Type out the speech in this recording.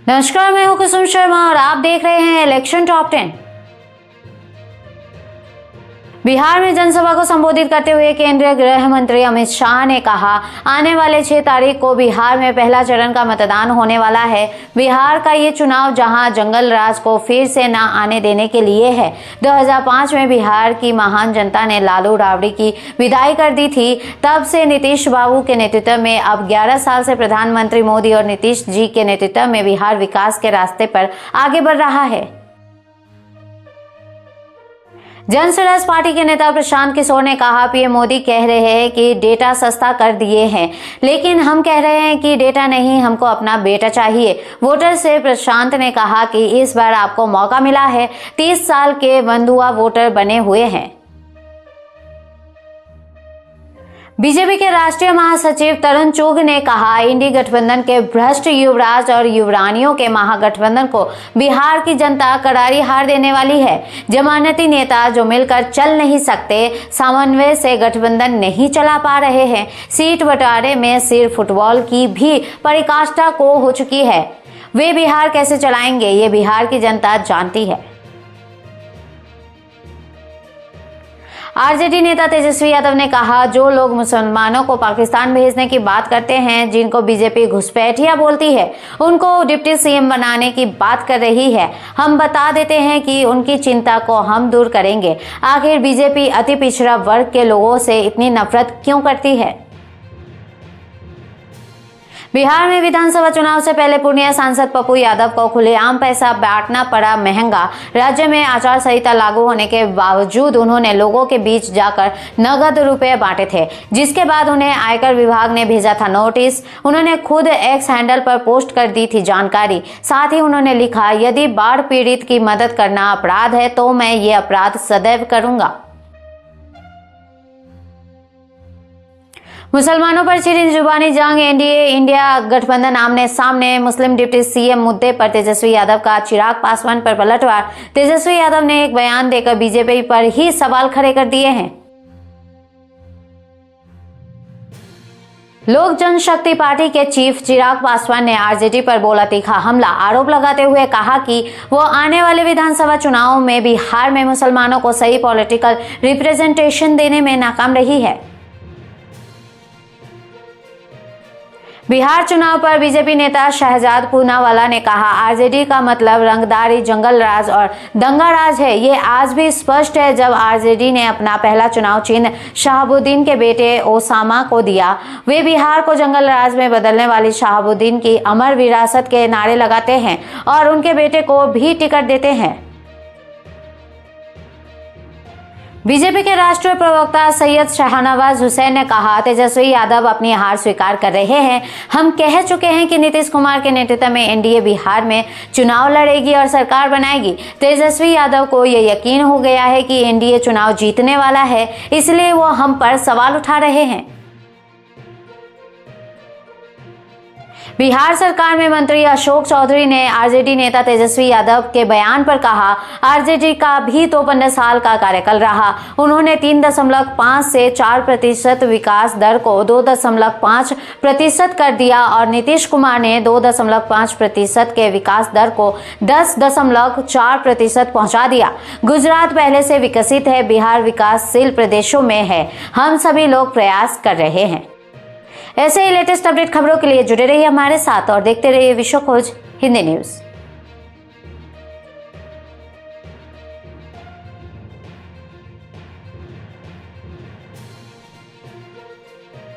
नमस्कार, मैं हूं कुसुम शर्मा और आप देख रहे हैं इलेक्शन टॉप 10। बिहार में जनसभा को संबोधित करते हुए केंद्रीय गृह मंत्री अमित शाह ने कहा, आने वाले 6 तारीख को बिहार में पहला चरण का मतदान होने वाला है। बिहार का ये चुनाव जहां जंगल राज को फिर से न आने देने के लिए है। 2005 में बिहार की महान जनता ने लालू राबड़ी की विदाई कर दी थी। तब से नीतीश बाबू के नेतृत्व में अब 11 साल से प्रधानमंत्री मोदी और नीतीश जी के नेतृत्व में बिहार विकास के रास्ते पर आगे बढ़ रहा है। जनसुराज पार्टी के नेता प्रशांत किशोर ने कहा, पीएम मोदी कह रहे हैं कि डेटा सस्ता कर दिए हैं, लेकिन हम कह रहे हैं कि डेटा नहीं, हमको अपना बेटा चाहिए। वोटर से प्रशांत ने कहा कि इस बार आपको मौका मिला है। 30 साल के बंधुआ वोटर बने हुए हैं। बीजेपी के राष्ट्रीय महासचिव तरुण चुग ने कहा, इंडी गठबंधन के भ्रष्ट युवराज और युवरानियों के महागठबंधन को बिहार की जनता करारी हार देने वाली है। जमानती नेता जो मिलकर चल नहीं सकते, समन्वय से गठबंधन नहीं चला पा रहे हैं। सीट बंटवारे में सिर्फ फुटबॉल की भी पराकाष्ठा को हो चुकी है। वे बिहार कैसे चलाएंगे, ये बिहार की जनता जानती है। आरजेडी नेता तेजस्वी यादव ने कहा, जो लोग मुसलमानों को पाकिस्तान भेजने की बात करते हैं, जिनको बीजेपी घुसपैठिया बोलती है, उनको डिप्टी सीएम बनाने की बात कर रही है, हम बता देते हैं कि उनकी चिंता को हम दूर करेंगे। आखिर बीजेपी अति पिछड़ा वर्ग के लोगों से इतनी नफरत क्यों करती है? बिहार में विधानसभा चुनाव से पहले पूर्णिया सांसद पप्पू यादव को खुलेआम पैसा बांटना पड़ा महंगा। राज्य में आचार संहिता लागू होने के बावजूद उन्होंने लोगों के बीच जाकर नगद रुपए बांटे थे, जिसके बाद उन्हें आयकर विभाग ने भेजा था नोटिस। उन्होंने खुद एक्स हैंडल पर पोस्ट कर दी थी जानकारी। साथ ही उन्होंने लिखा, यदि बाढ़ पीड़ित की मदद करना अपराध है तो मैं ये अपराध सदैव करूंगा। मुसलमानों पर छिड़ी जुबानी जंग, एनडीए इंडिया गठबंधन आमने सामने। मुस्लिम डिप्टी सीएम मुद्दे पर तेजस्वी यादव का चिराग पासवान पर पलटवार। तेजस्वी यादव ने एक बयान देकर बीजेपी पर ही सवाल खड़े कर दिए हैं। लोक जनशक्ति पार्टी के चीफ चिराग पासवान ने आरजेडी पर बोला तीखा हमला। आरोप लगाते हुए कहा कि वो आने वाले विधानसभा चुनावों में बिहार में मुसलमानों को सही पॉलिटिकल रिप्रेजेंटेशन देने में नाकाम रही है। बिहार चुनाव पर बीजेपी नेता शहजाद पूनावाला ने कहा, आरजेडी का मतलब रंगदारी, जंगल राज और दंगा राज है। ये आज भी स्पष्ट है। जब आरजेडी ने अपना पहला चुनाव चिन्ह शहाबुद्दीन के बेटे ओसामा को दिया, वे बिहार को जंगल राज में बदलने वाली शहाबुद्दीन की अमर विरासत के नारे लगाते हैं और उनके बेटे को भी टिकट देते हैं। बीजेपी के राष्ट्रीय प्रवक्ता सैयद शाहनवाज हुसैन ने कहा, तेजस्वी यादव अपनी हार स्वीकार कर रहे हैं। हम कह चुके हैं कि नीतीश कुमार के नेतृत्व में एनडीए बिहार में चुनाव लड़ेगी और सरकार बनाएगी। तेजस्वी यादव को यह यकीन हो गया है कि एनडीए चुनाव जीतने वाला है, इसलिए वो हम पर सवाल उठा रहे हैं। बिहार सरकार में मंत्री अशोक चौधरी ने आरजेडी नेता तेजस्वी यादव के बयान पर कहा, आरजेडी का भी तो 15 साल का कार्यकाल रहा। उन्होंने 3.5 से 4% विकास दर को 2.5% कर दिया और नीतीश कुमार ने 2.5% के विकास दर को 10.4% पहुंचा दिया। गुजरात पहले से विकसित है, बिहार विकासशील प्रदेशों में है। हम सभी लोग प्रयास कर रहे हैं। ऐसे ही लेटेस्ट अपडेट खबरों के लिए जुड़े रहिए हमारे साथ और देखते रहिए विश्व खोज हिंदी न्यूज।